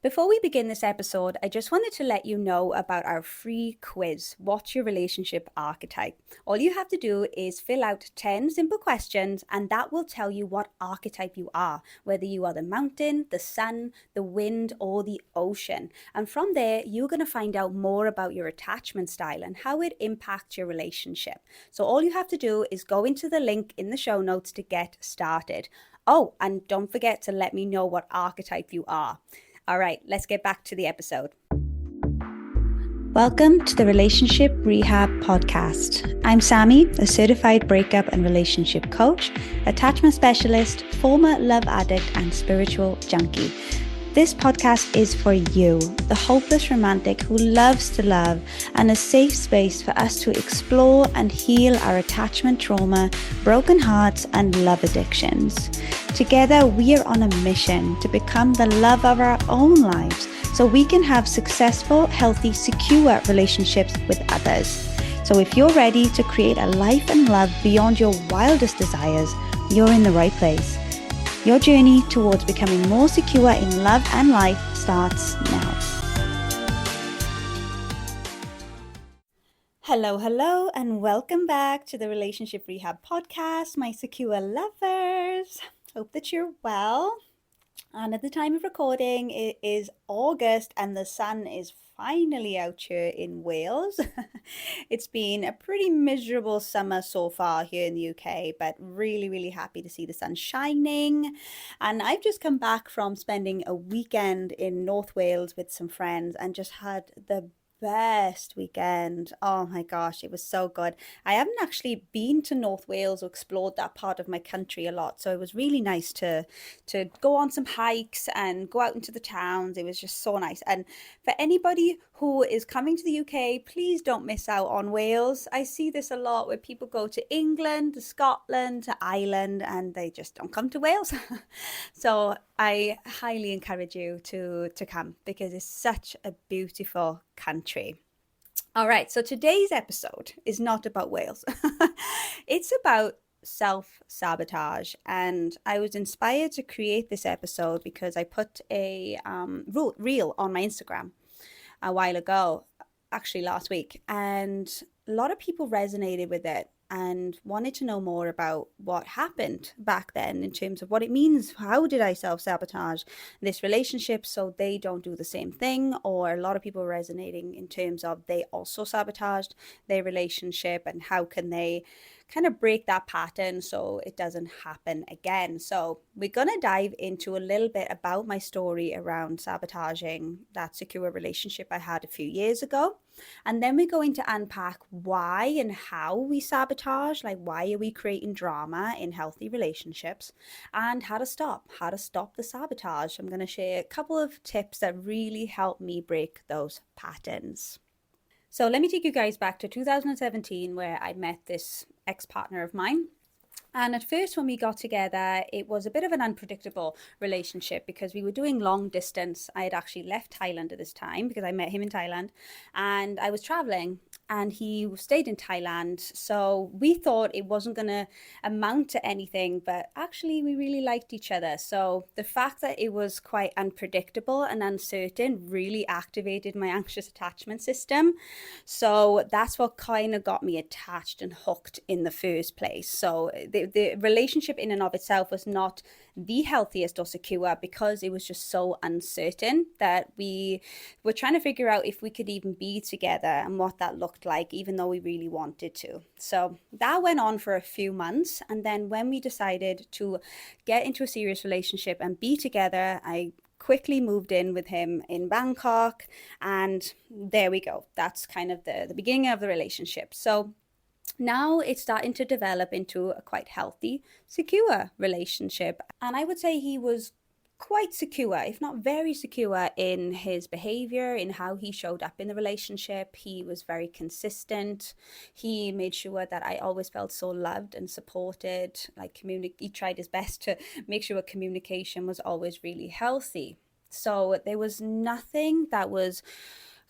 Before we begin this episode, I just wanted to let you know about our free quiz, What's Your Relationship Archetype? All you have to do is fill out 10 simple questions and that will tell you what archetype you are, whether you are the mountain, the sun, the wind, or the ocean. And from there, you're going to find out more about your attachment style and how it impacts your relationship. So all you have to do is go into the link in the show notes to get started. Oh, and don't forget to let me know what archetype you are. All right, let's get back to the episode. Welcome to the Relationship Rehab Podcast. I'm Sammy, a certified breakup and relationship coach, attachment specialist, former love addict, and spiritual junkie. This podcast is for you, the hopeless romantic who loves to love, and a safe space for us to explore and heal our attachment trauma, broken hearts, and love addictions. Together, we are on a mission to become the love of our own lives so we can have successful, healthy, secure relationships with others. So if you're ready to create a life and love beyond your wildest desires, you're in the right place. Your journey towards becoming more secure in love and life starts now. Hello, and welcome back to the Relationship Rehab Podcast, my secure lovers. Hope that you're well. And at the time of recording, it is August and the sun is finally out here in Wales. It's been a pretty miserable summer so far here in the UK, but really happy to see the sun shining. And I've just come back from spending a weekend in North Wales with some friends and just had the best weekend. Oh my gosh, it was so good. I haven't actually been to North Wales or explored that part of my country a lot, so it was really nice to go on some hikes and go out into the towns. It was just so nice. And for anybody who is coming to the UK, please don't miss out on Wales. I see this a lot where people go to England, to Scotland, to Ireland, and they just don't come to Wales. So I highly encourage you to come because it's such a beautiful country. All right, so today's episode is not about Wales. It's about self-sabotage, and I was inspired to create this episode because I put a reel on my Instagram a while ago, actually last week, and a lot of people resonated with it and wanted to know more about what happened back then in terms of what it means. How did I self-sabotage this relationship so they don't do the same thing? Or a lot of people resonating in terms of they also sabotaged their relationship and how can they kind of break that pattern so it doesn't happen again. So we're going to dive into a little bit about my story around sabotaging that secure relationship I had a few years ago. And then we're going to unpack why and how we sabotage, like why are we creating drama in healthy relationships, and how to stop the sabotage. I'm going to share a couple of tips that really help me break those patterns. So let me take you guys back to 2017 where I met this ex-partner of mine. And at first, when we got together, it was a bit of an unpredictable relationship because we were doing long distance. I had actually left Thailand at this time because I met him in Thailand, and I was traveling and he stayed in Thailand. So we thought it wasn't going to amount to anything, but actually we really liked each other. So the fact that it was quite unpredictable and uncertain really activated my anxious attachment system. So that's what kind of got me attached and hooked in the first place. So the relationship in and of itself was not the healthiest or secure because it was just so uncertain that we were trying to figure out if we could even be together and what that looked like, even though we really wanted to. So that went on for a few months. And then when we decided to get into a serious relationship and be together, I quickly moved in with him in Bangkok. And there we go. That's kind of the beginning of the relationship. So now it's starting to develop into a quite healthy, secure relationship. And I would say he was quite secure, if not very secure, in his behavior, in how he showed up in the relationship. He was very consistent. He made sure that I always felt so loved and supported. He tried his best to make sure communication was always really healthy. So there was nothing that was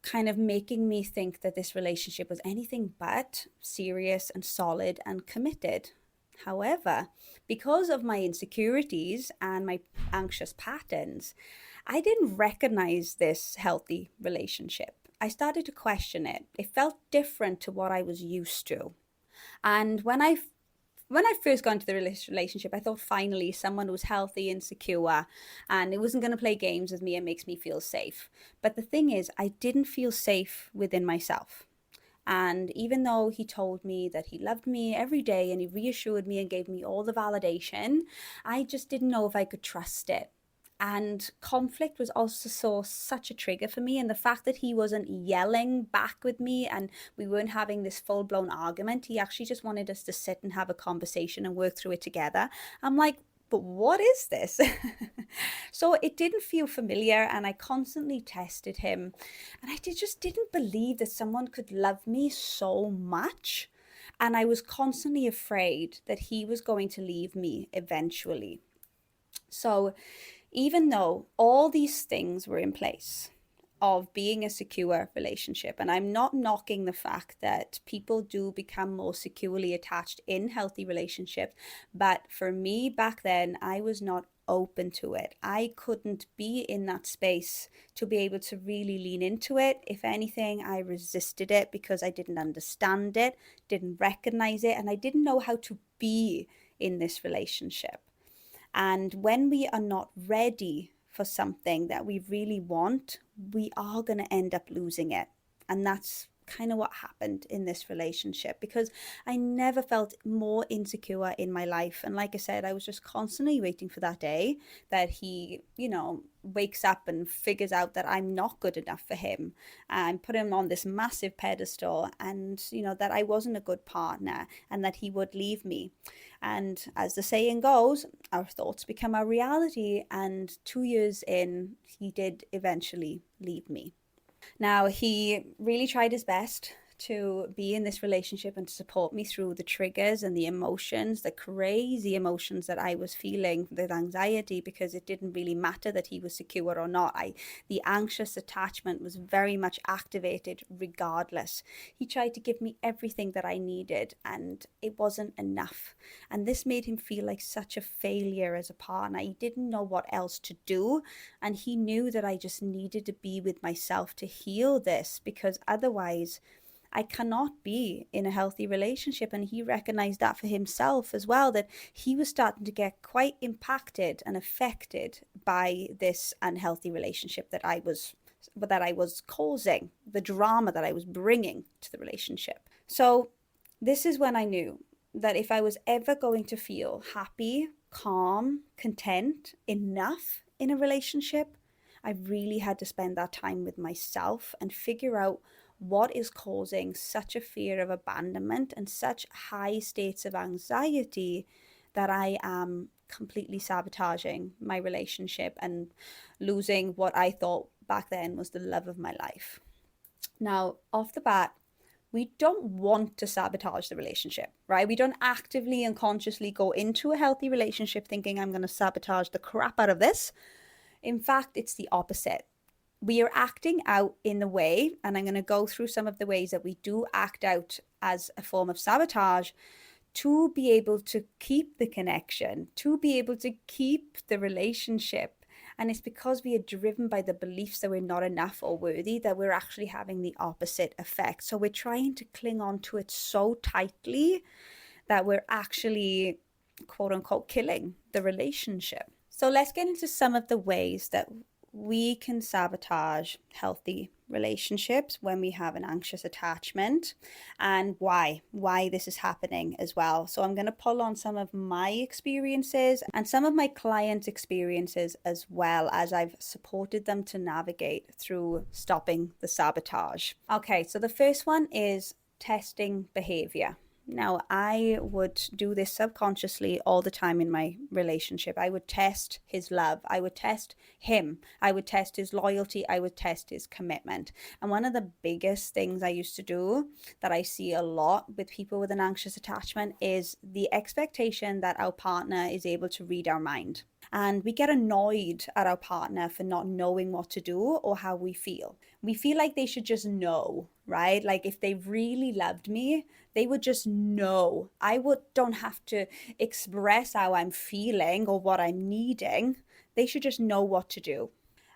kind of making me think that this relationship was anything but serious and solid and committed. However, because of my insecurities and my anxious patterns, I didn't recognize this healthy relationship. I started to question it. It felt different to what I was used to. And when I first got into the relationship, I thought finally someone who was healthy and secure and it wasn't going to play games with me and makes me feel safe. But the thing is, I didn't feel safe within myself. And even though he told me that he loved me every day and he reassured me and gave me all the validation, I just didn't know if I could trust it. And conflict was also such a trigger for me. And the fact that he wasn't yelling back with me and we weren't having this full blown argument, he actually just wanted us to sit and have a conversation and work through it together. I'm like, but what is this? So it didn't feel familiar, and I constantly tested him. And just didn't believe that someone could love me so much. And I was constantly afraid that he was going to leave me eventually. So even though all these things were in place, of being a secure relationship. And I'm not knocking the fact that people do become more securely attached in healthy relationships. But for me back then, I was not open to it. I couldn't be in that space to be able to really lean into it. If anything, I resisted it because I didn't understand it, didn't recognize it, and I didn't know how to be in this relationship. And when we are not ready for something that we really want, we are going to end up losing it. And that's kind of what happened in this relationship, because I never felt more insecure in my life. And like I said, I was just constantly waiting for that day that he, wakes up and figures out that I'm not good enough for him and put him on this massive pedestal, and that I wasn't a good partner and that he would leave me. And as the saying goes, our thoughts become our reality. And 2 years in, he did eventually leave me. Now, he really tried his best to be in this relationship and to support me through the triggers and the emotions, the crazy emotions that I was feeling, the anxiety, because it didn't really matter that he was secure or not. The anxious attachment was very much activated regardless. He tried to give me everything that I needed, and it wasn't enough. And this made him feel like such a failure as a partner. He didn't know what else to do, and he knew that I just needed to be with myself to heal this, because otherwise I cannot be in a healthy relationship. And he recognized that for himself as well, that he was starting to get quite impacted and affected by this unhealthy relationship that I was causing, the drama that I was bringing to the relationship. So this is when I knew that if I was ever going to feel happy, calm, content, enough in a relationship, I really had to spend that time with myself and figure out what is causing such a fear of abandonment and such high states of anxiety that I am completely sabotaging my relationship and losing what I thought back then was the love of my life. Now, off the bat, we don't want to sabotage the relationship, right? We don't actively and consciously go into a healthy relationship thinking I'm going to sabotage the crap out of this. In fact, it's the opposite. We are acting out in the way, and I'm going to go through some of the ways that we do act out as a form of sabotage to be able to keep the connection, to be able to keep the relationship. And it's because we are driven by the beliefs that we're not enough or worthy that we're actually having the opposite effect. So we're trying to cling on to it so tightly that we're actually, quote unquote, killing the relationship. So let's get into some of the ways that we can sabotage healthy relationships when we have an anxious attachment, and why this is happening as well. So I'm going to pull on some of my experiences and some of my clients' experiences, as well as I've supported them to navigate through stopping the sabotage. Okay, so the first one is testing behavior. Now, I would do this subconsciously all the time in my relationship. I would test his love. I would test him. I would test his loyalty. I would test his commitment. And one of the biggest things I used to do that I see a lot with people with an anxious attachment is the expectation that our partner is able to read our mind. And we get annoyed at our partner for not knowing what to do or how we feel. We feel like they should just know, right? Like if they really loved me, they would just know. Don't have to express how I'm feeling or what I'm needing. They should just know what to do.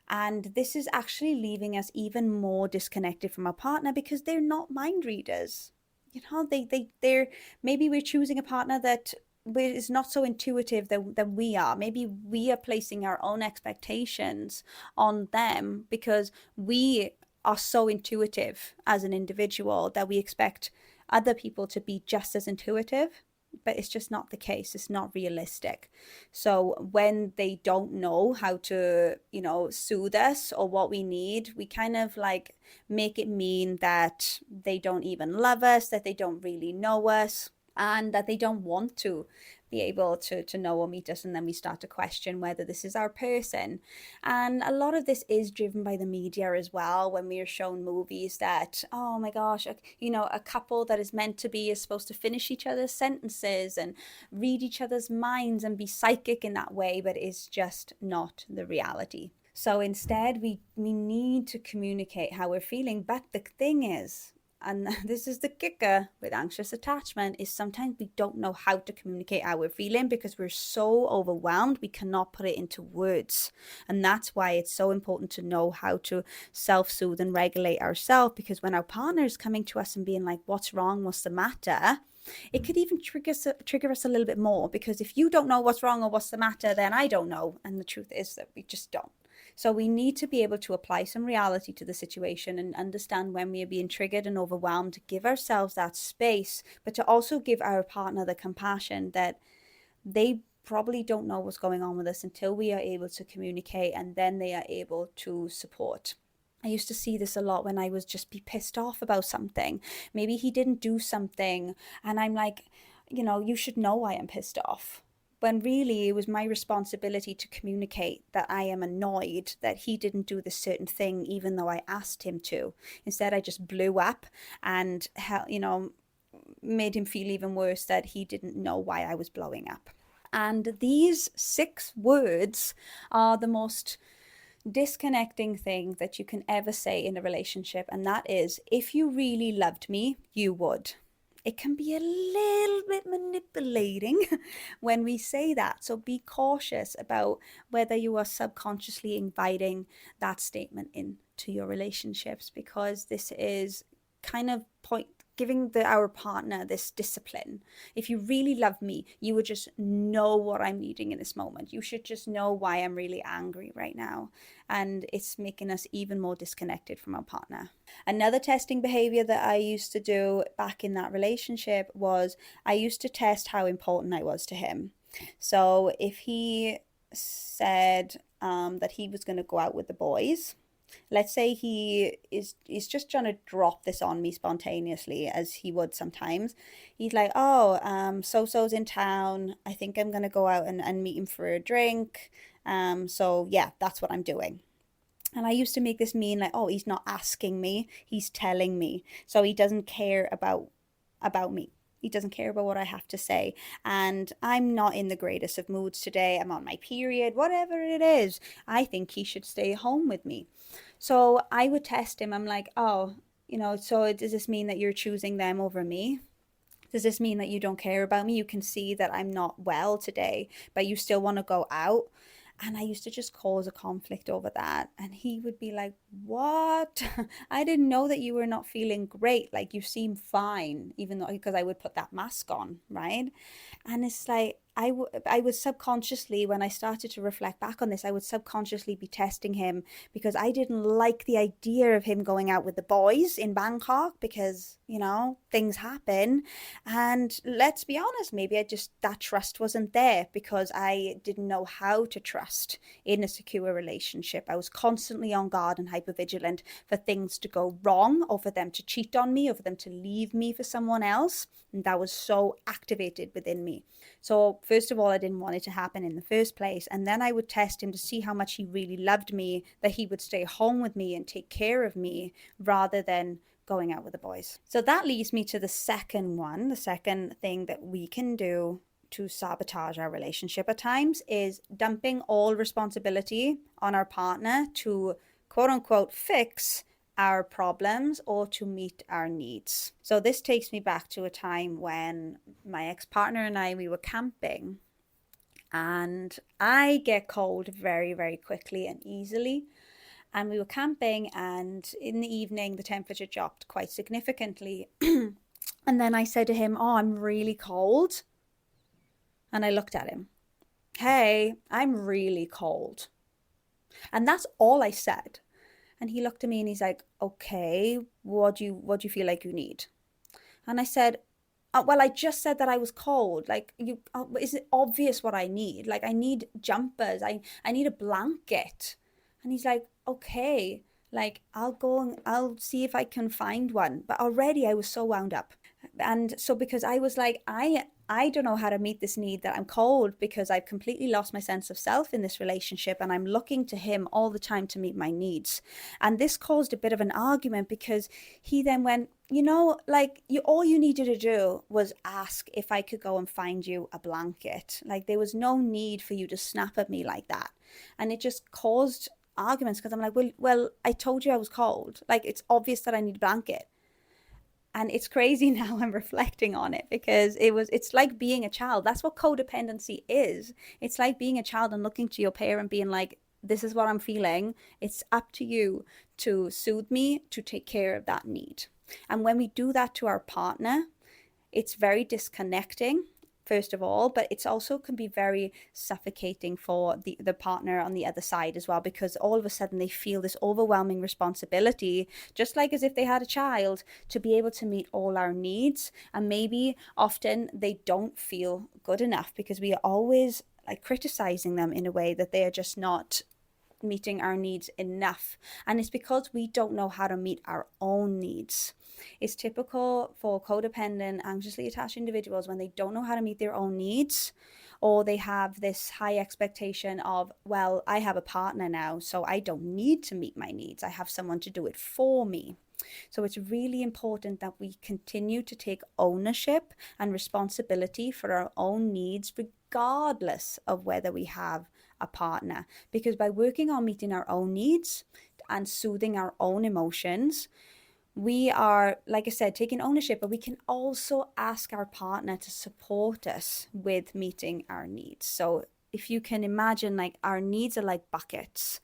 And this is actually leaving us even more disconnected from our partner because they're not mind readers. They're maybe we're choosing a partner that is not so intuitive than we are. Maybe we are placing our own expectations on them because we are so intuitive as an individual that we expect other people to be just as intuitive, but it's just not the case. It's not realistic. So when they don't know how to, soothe us or what we need, we kind of like make it mean that they don't even love us, that they don't really know us, and that they don't want to be able to know or meet us. And then we start to question whether this is our person. And a lot of this is driven by the media as well, when we are shown movies that, oh my gosh, a couple that is meant to be is supposed to finish each other's sentences and read each other's minds and be psychic in that way, but it's just not the reality. So instead, we need to communicate how we're feeling. But the thing is, and this is the kicker with anxious attachment, is sometimes we don't know how to communicate how we're feeling because we're so overwhelmed we cannot put it into words. And that's why it's so important to know how to self-soothe and regulate ourselves, because when our partner is coming to us and being like, what's wrong, what's the matter, it could even trigger us a little bit more, because if you don't know what's wrong or what's the matter, then I don't know. And the truth is that we just don't. So we need to be able to apply some reality to the situation and understand when we are being triggered and overwhelmed, to give ourselves that space, but to also give our partner the compassion that they probably don't know what's going on with us until we are able to communicate, and then they are able to support. I used to see this a lot when I was just be pissed off about something. Maybe he didn't do something, and I'm like, you should know why I'm pissed off. When really it was my responsibility to communicate that I am annoyed that he didn't do this certain thing, even though I asked him to. Instead, I just blew up and, made him feel even worse that he didn't know why I was blowing up. And these 6 words are the most disconnecting thing that you can ever say in a relationship, and that is, if you really loved me, you would. It can be a little bit manipulating when we say that, so be cautious about whether you are subconsciously inviting that statement into your relationships, because this is kind of giving our partner this discipline. If you really love me, you would just know what I'm needing in this moment. You should just know why I'm really angry right now. And it's making us even more disconnected from our partner. Another testing behavior that I used to do back in that relationship was I used to test how important I was to him. So if he said that he was going to go out with the boys, let's say he's just trying to drop this on me spontaneously, as he would sometimes. He's like, oh, so-so's in town, I think I'm gonna go out and meet him for a drink. So yeah, that's what I'm doing. And I used to make this mean like, oh, he's not asking me, he's telling me. So he doesn't care about me. He doesn't care about what I have to say. And I'm not in the greatest of moods today. I'm on my period, whatever it is. I think he should stay home with me. So I would test him. I'm like, oh, so does this mean that you're choosing them over me? Does this mean that you don't care about me? You can see that I'm not well today, but you still want to go out? And I used to just cause a conflict over that. And he would be like, what? I didn't know that you were not feeling great. Like, you seem fine, even though, because I would put that mask on, right? And it's like, I was subconsciously, when I started to reflect back on this, I would subconsciously be testing him, because I didn't like the idea of him going out with the boys in Bangkok, because, things happen. And let's be honest, maybe that trust wasn't there, because I didn't know how to trust in a secure relationship. I was constantly on guard and hypervigilant for things to go wrong, or for them to cheat on me, or for them to leave me for someone else. And that was so activated within me. So first of all, I didn't want it to happen in the first place. And then I would test him to see how much he really loved me, that he would stay home with me and take care of me rather than going out with the boys. So that leads me to the second one. The second thing that we can do to sabotage our relationship at times is dumping all responsibility on our partner to quote unquote fix our problems or to meet our needs. So this takes me back to a time when my ex-partner and we were camping, and I get cold very, very quickly and easily. And we were camping, and in the evening, the temperature dropped quite significantly. And then I said to him, "Oh, I'm really cold." And I looked at him. "Hey, I'm really cold." And that's all I said. And he looked at me and he's like, "Okay, what do you feel like you need?" And I said, well, I just said that I was cold. Like, is it obvious what I need? Like, I need jumpers. I need a blanket." And he's like, "Okay, like, I'll go and I'll see if I can find one." But already I was so wound up. And so because I was like, I don't know how to meet this need that I'm cold, because I've completely lost my sense of self in this relationship, and I'm looking to him all the time to meet my needs. And this caused a bit of an argument, because he then went, like, all you needed to do was ask if I could go and find you a blanket. Like, there was no need for you to snap at me like that. And it just caused arguments, because I'm like, well, I told you I was cold. Like, it's obvious that I need a blanket. And it's crazy now I'm reflecting on it, because it's like being a child. That's what codependency is. It's like being a child and looking to your parent being like, "This is what I'm feeling. It's up to you to soothe me, to take care of that need." And when we do that to our partner, it's very disconnecting, first of all, but it's also can be very suffocating for the partner on the other side as well, because all of a sudden they feel this overwhelming responsibility, just like as if they had a child, to be able to meet all our needs. And maybe often they don't feel good enough, because we are always like criticizing them in a way that they are just not meeting our needs enough. And it's because we don't know how to meet our own needs. It's typical for codependent, anxiously attached individuals when they don't know how to meet their own needs, or they have this high expectation of, well, I have a partner now, so I don't need to meet my needs. I have someone to do it for me. So it's really important that we continue to take ownership and responsibility for our own needs, regardless of whether we have a partner. Because by working on meeting our own needs and soothing our own emotions, we are, like I said, taking ownership, but we can also ask our partner to support us with meeting our needs. So if you can imagine, like, our needs are like buckets.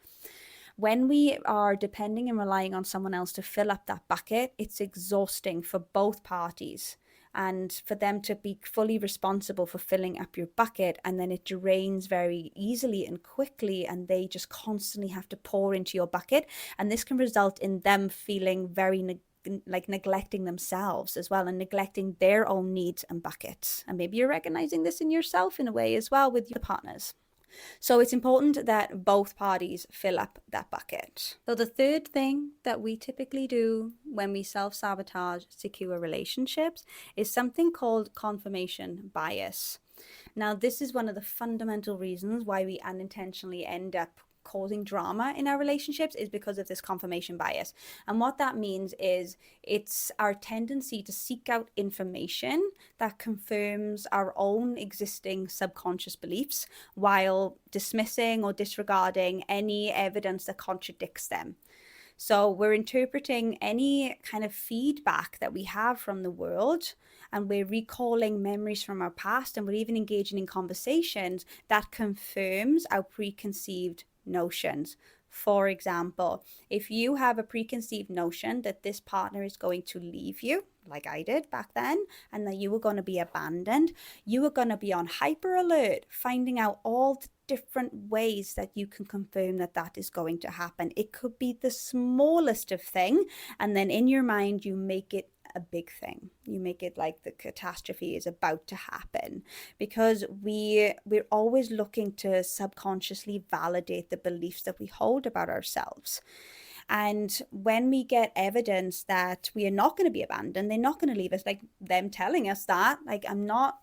When we are depending and relying on someone else to fill up that bucket, it's exhausting for both parties. And for them to be fully responsible for filling up your bucket, and then it drains very easily and quickly, and they just constantly have to pour into your bucket. And this can result in them feeling very neglecting themselves as well, and neglecting their own needs and buckets. And maybe you're recognizing this in yourself in a way as well with your partners. So it's important that both parties fill up that bucket. So the third thing that we typically do when we self-sabotage secure relationships is something called confirmation bias. Now, this is one of the fundamental reasons why we unintentionally end up causing drama in our relationships, is because of this confirmation bias. And what that means is it's our tendency to seek out information that confirms our own existing subconscious beliefs, while dismissing or disregarding any evidence that contradicts them. So we're interpreting any kind of feedback that we have from the world, and we're recalling memories from our past, and we're even engaging in conversations that confirms our preconceived notions. For example, if you have a preconceived notion that this partner is going to leave you, like I did back then, and that you were going to be abandoned, you are going to be on hyper alert, finding out all the different ways that you can confirm that that is going to happen. It could be the smallest of thing, and then in your mind you make it a big thing. You make it like the catastrophe is about to happen, because we're always looking to subconsciously validate the beliefs that we hold about ourselves. And when we get evidence that we are not going to be abandoned, they're not going to leave us, like them telling us that, like, I'm not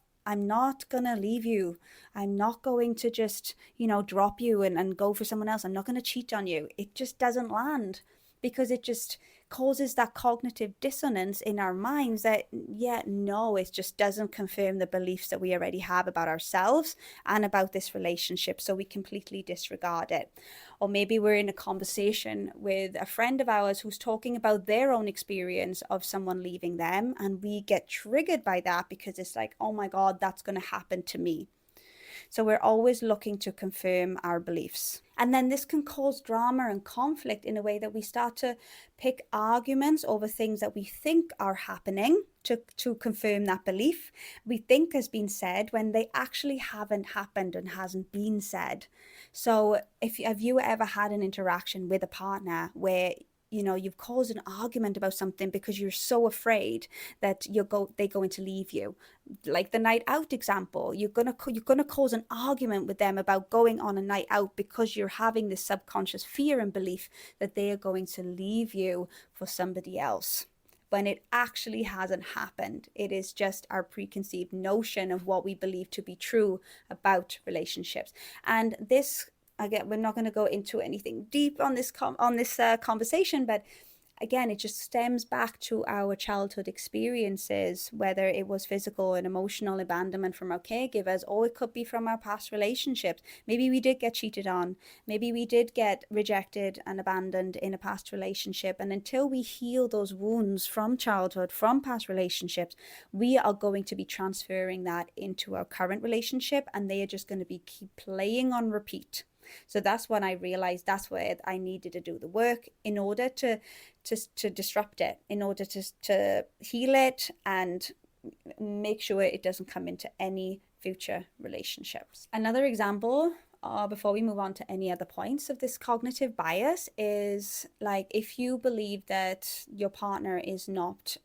going to leave you. I'm not going to just, drop you and go for someone else. I'm not going to cheat on you. It just doesn't land, because it just causes that cognitive dissonance in our minds that, it just doesn't confirm the beliefs that we already have about ourselves and about this relationship. So we completely disregard it. Or maybe we're in a conversation with a friend of ours who's talking about their own experience of someone leaving them, and we get triggered by that, because it's like, oh my God, that's going to happen to me. So we're always looking to confirm our beliefs. And then this can cause drama and conflict in a way that we start to pick arguments over things that we think are happening to confirm that belief we think has been said when they actually haven't happened and hasn't been said. So have you ever had an interaction with a partner where you've caused an argument about something because you're so afraid that they're going to leave you? Like the night out example, you're gonna cause an argument with them about going on a night out because you're having this subconscious fear and belief that they are going to leave you for somebody else, when it actually hasn't happened. It is just our preconceived notion of what we believe to be true about relationships. And this, again, we're not going to go into anything deep on this conversation, but again, it just stems back to our childhood experiences, whether it was physical and emotional abandonment from our caregivers, or it could be from our past relationships. Maybe we did get cheated on. Maybe we did get rejected and abandoned in a past relationship. And until we heal those wounds from childhood, from past relationships, we are going to be transferring that into our current relationship, and they are just going to be keep playing on repeat. So that's when I realized that's where I needed to do the work in order to disrupt it, in order to heal it and make sure it doesn't come into any future relationships. Another example, before we move on to any other points of this cognitive bias, is like if you believe that your partner is not,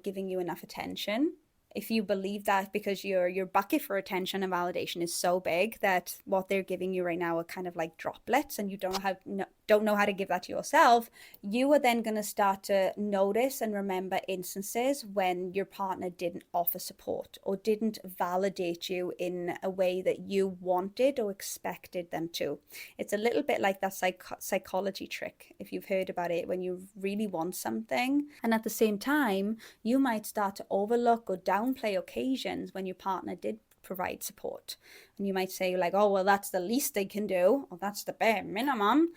giving you enough attention. If you believe that because your bucket for attention and validation is so big that what they're giving you right now are kind of like droplets, and you don't know how to give that to yourself, you are then going to start to notice and remember instances when your partner didn't offer support or didn't validate you in a way that you wanted or expected them to. It's a little bit like that psychology trick, if you've heard about it, when you really want something, and at the same time you might start to overlook or downplay occasions when your partner did provide support. And you might say like, oh, well, that's the least they can do, or that's the bare minimum.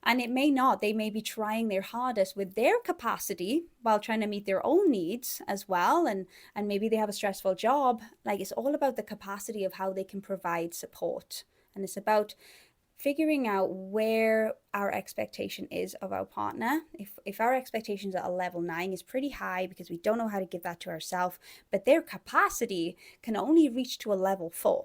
And it may not. They may be trying their hardest with their capacity while trying to meet their own needs as well. And maybe they have a stressful job. Like, it's all about the capacity of how they can provide support. And it's about figuring out where our expectation is of our partner. If our expectations at a level 9 is pretty high because we don't know how to give that to ourselves, but their capacity can only reach to a level 4,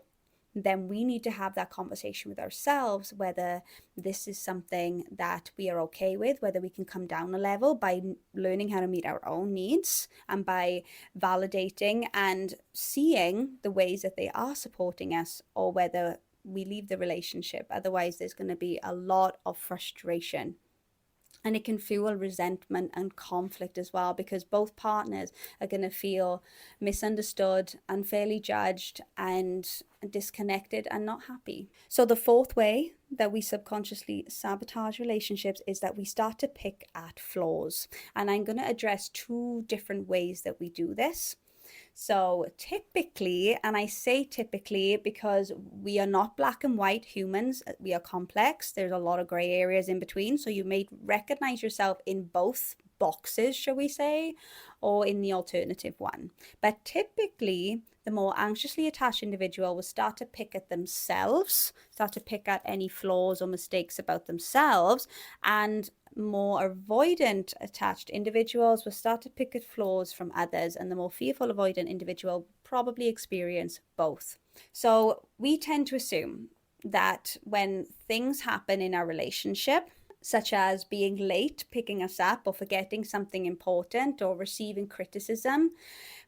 then we need to have that conversation with ourselves, whether this is something that we are okay with, whether we can come down a level by learning how to meet our own needs and by validating and seeing the ways that they are supporting us, or whether we leave the relationship. Otherwise, there's going to be a lot of frustration. And it can fuel resentment and conflict as well, because both partners are going to feel misunderstood, unfairly judged, and disconnected and not happy. So the fourth way that we subconsciously sabotage relationships is that we start to pick at flaws. And I'm going to address 2 different ways that we do this. So typically, and I say typically because we are not black and white humans, we are complex. There's a lot of gray areas in between. So you may recognize yourself in both boxes, shall we say, or in the alternative one. But typically, the more anxiously attached individual will start to pick at themselves, start to pick at any flaws or mistakes about themselves, and more avoidant attached individuals will start to pick at flaws from others, and the more fearful avoidant individual probably experience both. So we tend to assume that when things happen in our relationship, such as being late, picking us up, or forgetting something important, or receiving criticism,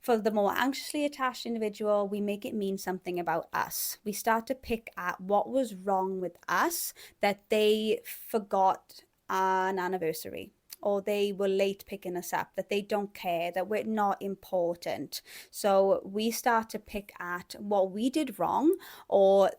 for the more anxiously attached individual, we make it mean something about us. We start to pick at what was wrong with us, that they forgot an anniversary, or they were late picking us up, that they don't care, that we're not important. So we start to pick at what we did wrong, or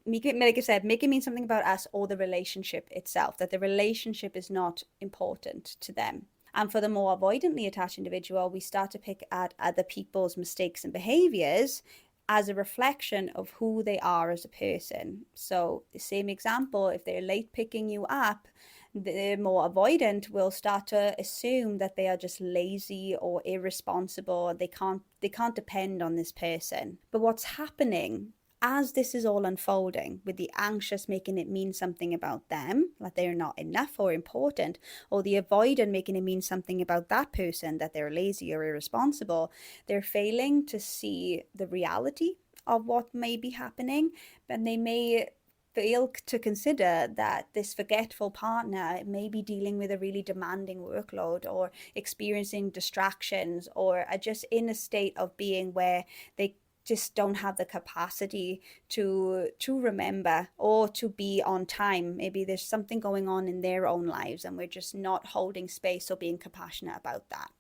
like I said, make it mean something about us or the relationship itself, that the relationship is not important to them. And for the more avoidantly attached individual, we start to pick at other people's mistakes and behaviors as a reflection of who they are as a person. So the same example, if they're late picking you up, the more avoidant will start to assume that they are just lazy or irresponsible. They can't depend on this person. But what's happening as this is all unfolding, with the anxious making it mean something about them, that they're not enough or important, or the avoidant making it mean something about that person, that they're lazy or irresponsible, they're failing to see the reality of what may be happening, and they may fail to consider that this forgetful partner may be dealing with a really demanding workload, or experiencing distractions, or are just in a state of being where they just don't have the capacity to remember or to be on time. Maybe there's something going on in their own lives and we're just not holding space or being compassionate about that.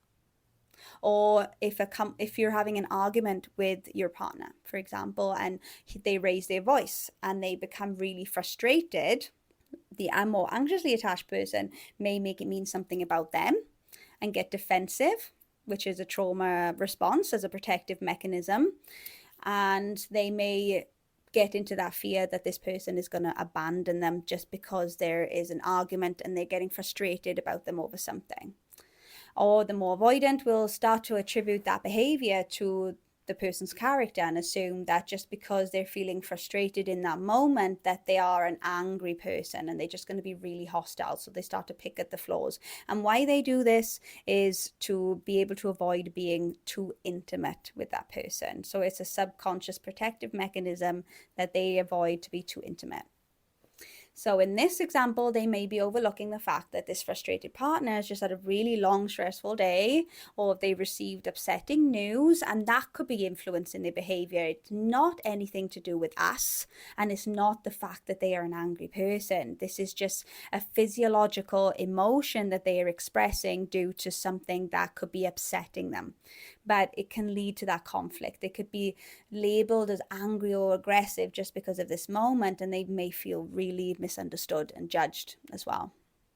Or if you're having an argument with your partner, for example, and they raise their voice and they become really frustrated, the more anxiously attached person may make it mean something about them and get defensive, which is a trauma response as a protective mechanism. And they may get into that fear that this person is going to abandon them just because there is an argument and they're getting frustrated about them over something. Or the more avoidant will start to attribute that behavior to the person's character and assume that just because they're feeling frustrated in that moment that they are an angry person and they're just going to be really hostile. So they start to pick at the flaws. And why they do this is to be able to avoid being too intimate with that person. So it's a subconscious protective mechanism that they avoid to be too intimate. So in this example, they may be overlooking the fact that this frustrated partner has just had a really long, stressful day, or they received upsetting news, and that could be influencing their behavior. It's not anything to do with us, and it's not the fact that they are an angry person. This is just a physiological emotion that they are expressing due to something that could be upsetting them. But it can lead to that conflict. They could be labeled as angry or aggressive just because of this moment, and they may feel really misunderstood and judged as well.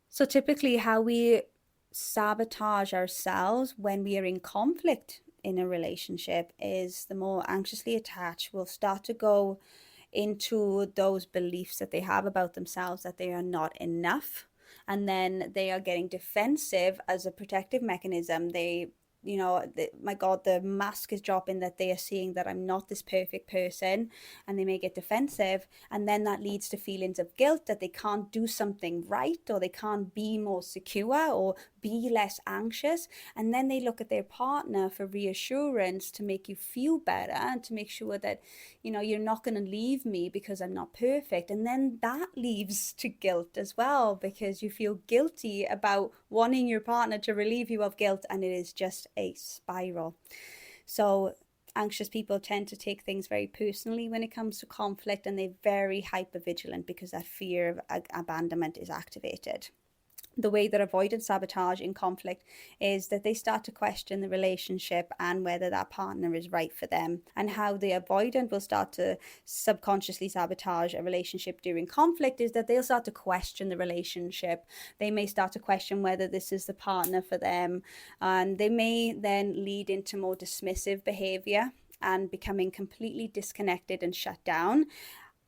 So typically how we sabotage ourselves when we are in conflict in a relationship is the more anxiously attached will start to go into those beliefs that they have about themselves, that they are not enough, and then they are getting defensive as a protective mechanism. My God, the mask is dropping, that they are seeing that I'm not this perfect person, and they may get defensive. And then that leads to feelings of guilt that they can't do something right, or they can't be more secure or be less anxious. And then they look at their partner for reassurance to make you feel better and to make sure that, you're not going to leave me because I'm not perfect. And then that leads to guilt as well, because you feel guilty about wanting your partner to relieve you of guilt, and it is just a spiral. So anxious people tend to take things very personally when it comes to conflict, and they're very hypervigilant because that fear of abandonment is activated. The way that avoidant sabotage in conflict is that they start to question the relationship and whether that partner is right for them, and how the avoidant will start to subconsciously sabotage a relationship during conflict is that they'll start to question the relationship. They may start to question whether this is the partner for them, and they may then lead into more dismissive behavior and becoming completely disconnected and shut down,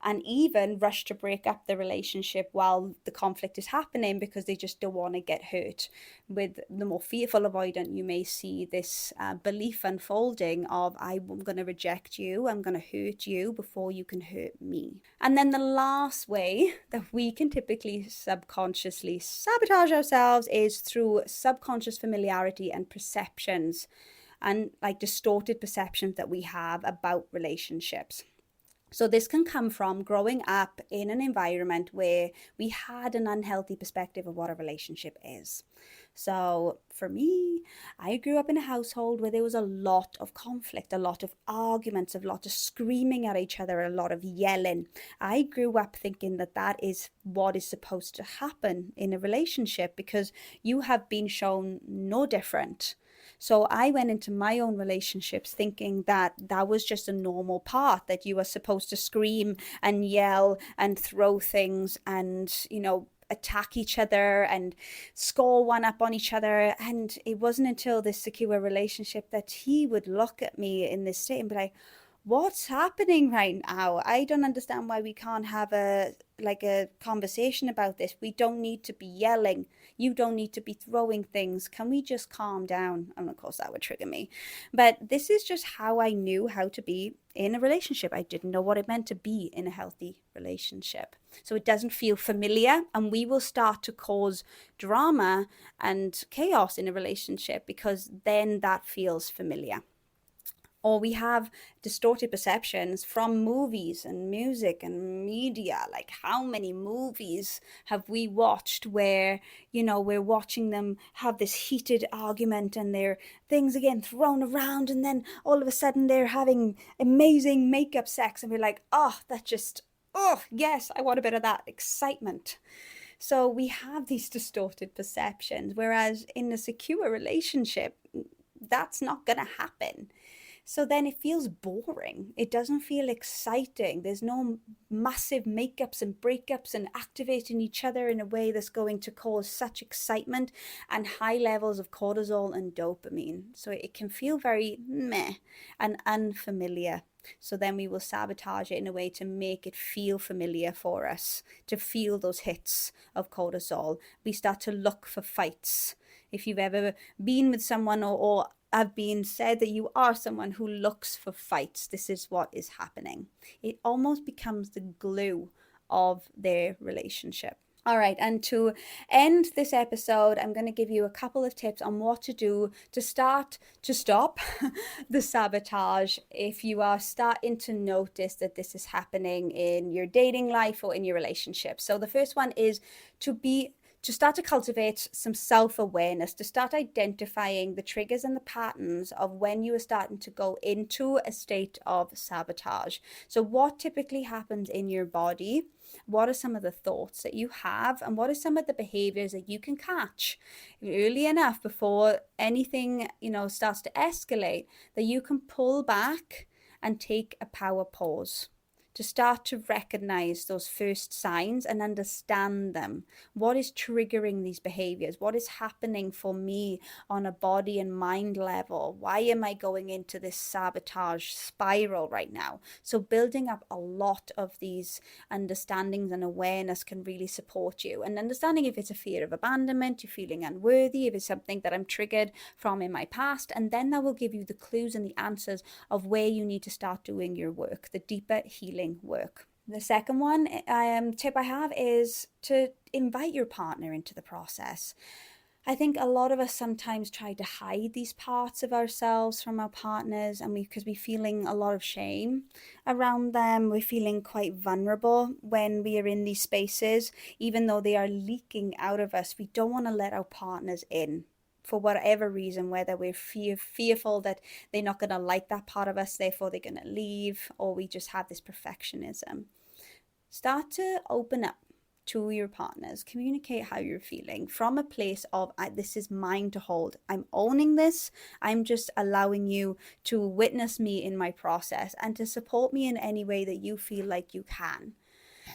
and even rush to break up the relationship while the conflict is happening because they just don't want to get hurt. With the more fearful avoidant, you may see this belief unfolding of, I'm going to reject you, I'm going to hurt you before you can hurt me. And then the last way that we can typically subconsciously sabotage ourselves is through subconscious familiarity and perceptions, and like distorted perceptions that we have about relationships. So this can come from growing up in an environment where we had an unhealthy perspective of what a relationship is. So for me, I grew up in a household where there was a lot of conflict, a lot of arguments, a lot of screaming at each other, a lot of yelling. I grew up thinking that that is what is supposed to happen in a relationship because you have been shown no different. So I went into my own relationships thinking that that was just a normal part, that you are supposed to scream and yell and throw things and, attack each other and score one up on each other. And it wasn't until this secure relationship that he would look at me in this state and be like, what's happening right now? I don't understand why we can't have a conversation about this. We don't need to be yelling. You don't need to be throwing things. Can we just calm down? And of course that would trigger me. But this is just how I knew how to be in a relationship. I didn't know what it meant to be in a healthy relationship. So it doesn't feel familiar, and we will start to cause drama and chaos in a relationship because then that feels familiar. Or we have distorted perceptions from movies and music and media. Like, how many movies have we watched where, we're watching them have this heated argument and their things are getting thrown around, and then all of a sudden they're having amazing makeup sex, and we're like, oh, that just, oh yes, I want a bit of that excitement. So we have these distorted perceptions, whereas in a secure relationship, that's not going to happen. So then it feels boring. It doesn't feel exciting. There's no massive makeups and breakups and activating each other in a way that's going to cause such excitement and high levels of cortisol and dopamine. So it can feel very meh and unfamiliar. So then we will sabotage it in a way to make it feel familiar for us, to feel those hits of cortisol. We start to look for fights. If you've ever been with someone or have been said that you are someone who looks for fights, this is what is happening. It almost becomes the glue of their relationship. All right, and to end this episode, I'm going to give you a couple of tips on what to do to start to stop the sabotage if you are starting to notice that this is happening in your dating life or in your relationship. So the first one is to start to cultivate some self-awareness, to start identifying the triggers and the patterns of when you are starting to go into a state of sabotage. So what typically happens in your body? What are some of the thoughts that you have, and what are some of the behaviors that you can catch early enough before anything, starts to escalate, that you can pull back and take a power pause, to start to recognize those first signs and understand them. What is triggering these behaviors? What is happening for me on a body and mind level? Why am I going into this sabotage spiral right now? So building up a lot of these understandings and awareness can really support you. And understanding if it's a fear of abandonment, you're feeling unworthy, if it's something that I'm triggered from in my past, and then that will give you the clues and the answers of where you need to start doing your work, the deeper healing work. The second one tip I have is to invite your partner into the process. I think a lot of us sometimes try to hide these parts of ourselves from our partners, and because we're feeling a lot of shame around them, we're feeling quite vulnerable when we are in these spaces, even though they are leaking out of us. We don't want to let our partners in for whatever reason, whether we're fearful that they're not going to like that part of us, therefore they're going to leave, or we just have this perfectionism. Start to open up to your partners. Communicate how you're feeling from a place of, this is mine to hold. I'm owning this. I'm just allowing you to witness me in my process and to support me in any way that you feel like you can.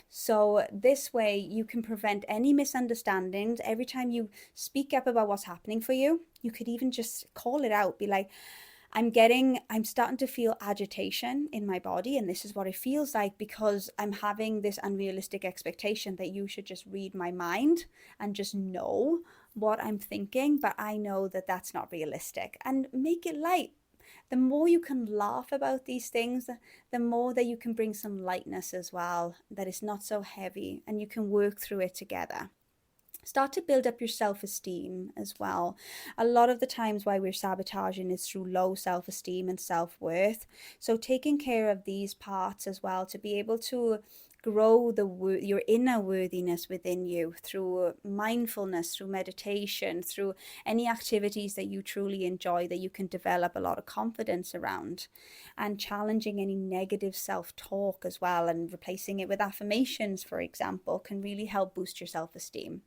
So this way you can prevent any misunderstandings. Every time you speak up about what's happening for you, you could even just call it out. Be like, I'm starting to feel agitation in my body, and this is what it feels like because I'm having this unrealistic expectation that you should just read my mind and just know what I'm thinking, but I know that that's not realistic. And make it light. The more you can laugh about these things, the more that you can bring some lightness as well, that it's not so heavy, and you can work through it together. Start to build up your self-esteem as well. A lot of the times why we're sabotaging is through low self-esteem and self-worth. So taking care of these parts as well, to be able to grow your inner worthiness within you through mindfulness, through meditation, through any activities that you truly enjoy, that you can develop a lot of confidence around, and challenging any negative self-talk as well, and replacing it with affirmations, for example, can really help boost your self-esteem.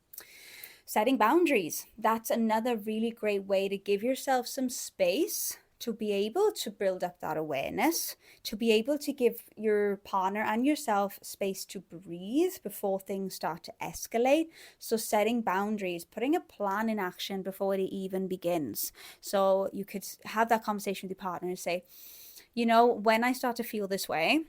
Setting boundaries, that's another really great way to give yourself some space to be able to build up that awareness, to be able to give your partner and yourself space to breathe before things start to escalate. So setting boundaries, putting a plan in action before it even begins. So you could have that conversation with your partner and say, when I start to feel this way,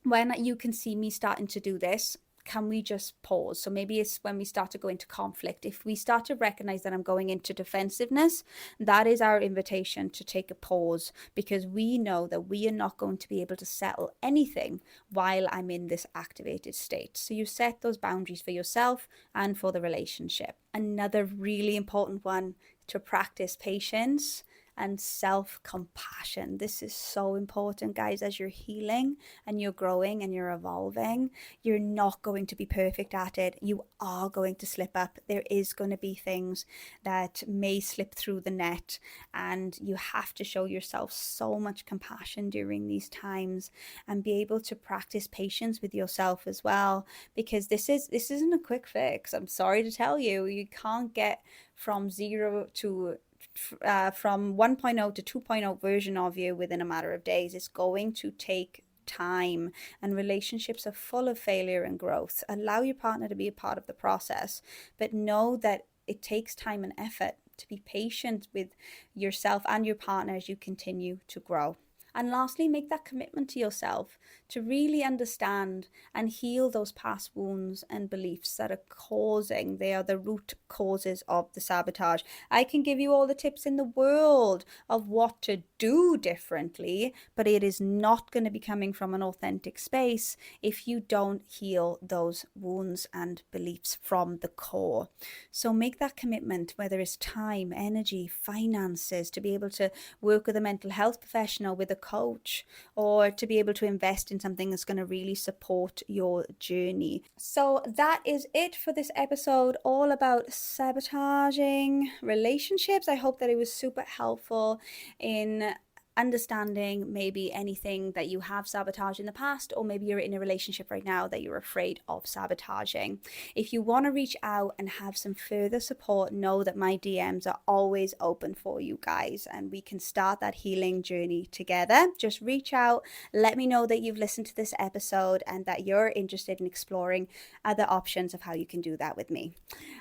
when you can see me starting to do this, can we just pause? So maybe it's when we start to go into conflict. If we start to recognize that I'm going into defensiveness, that is our invitation to take a pause, because we know that we are not going to be able to settle anything while I'm in this activated state. So you set those boundaries for yourself and for the relationship. Another really important one, to practice patience and self-compassion. This is so important, guys. As you're healing and you're growing and you're evolving, you're not going to be perfect at it. You are going to slip up. There is going to be things that may slip through the net, and you have to show yourself so much compassion during these times and be able to practice patience with yourself as well, because this isn't a quick fix. I'm sorry to tell you, you can't get from 0 to from 1.0 to 2.0 version of you within a matter of days. It's going to take time, and relationships are full of failure and growth. Allow your partner to be a part of the process, but know that it takes time and effort to be patient with yourself and your partner as you continue to grow. And lastly, make that commitment to yourself to really understand and heal those past wounds and beliefs that they are the root causes of the sabotage. I can give you all the tips in the world of what to do differently, but it is not going to be coming from an authentic space if you don't heal those wounds and beliefs from the core. So make that commitment, whether it's time, energy, finances, to be able to work with a mental health professional, with a coach, or to be able to invest in something that's going to really support your journey. So that is it for this episode, all about sabotaging relationships. I hope that it was super helpful in understanding maybe anything that you have sabotaged in the past, or maybe you're in a relationship right now that you're afraid of sabotaging. If you want to reach out and have some further support, know that my DMs are always open for you guys, and we can start that healing journey together. Just reach out, let me know that you've listened to this episode and that you're interested in exploring other options of how you can do that with me.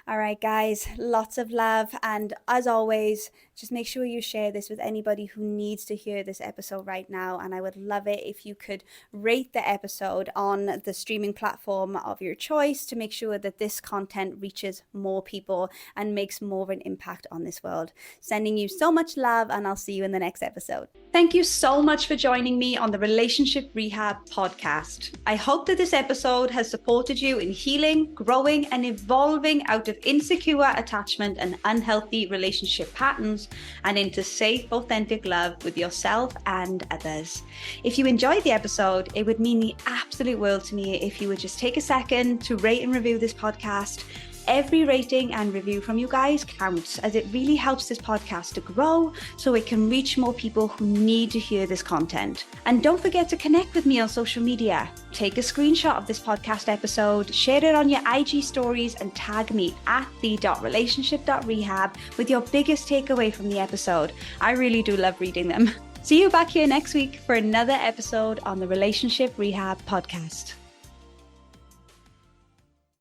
All right, guys, lots of love. And as always, just make sure you share this with anybody who needs to hear this episode right now. And I would love it if you could rate the episode on the streaming platform of your choice to make sure that this content reaches more people and makes more of an impact on this world. Sending you so much love, and I'll see you in the next episode. Thank you so much for joining me on the Relationship Rehab podcast. I hope that this episode has supported you in healing, growing, and evolving out of insecure attachment and unhealthy relationship patterns and into safe, authentic love with yourself and others. If you enjoyed the episode, it would mean the absolute world to me if you would just take a second to rate and review this podcast. Every rating and review from you guys counts, as it really helps this podcast to grow so it can reach more people who need to hear this content. And don't forget to connect with me on social media. Take a screenshot of this podcast episode, share it on your IG stories, and tag me at the.relationship.rehab with your biggest takeaway from the episode. I really do love reading them. See you back here next week for another episode on the Relationship Rehab podcast.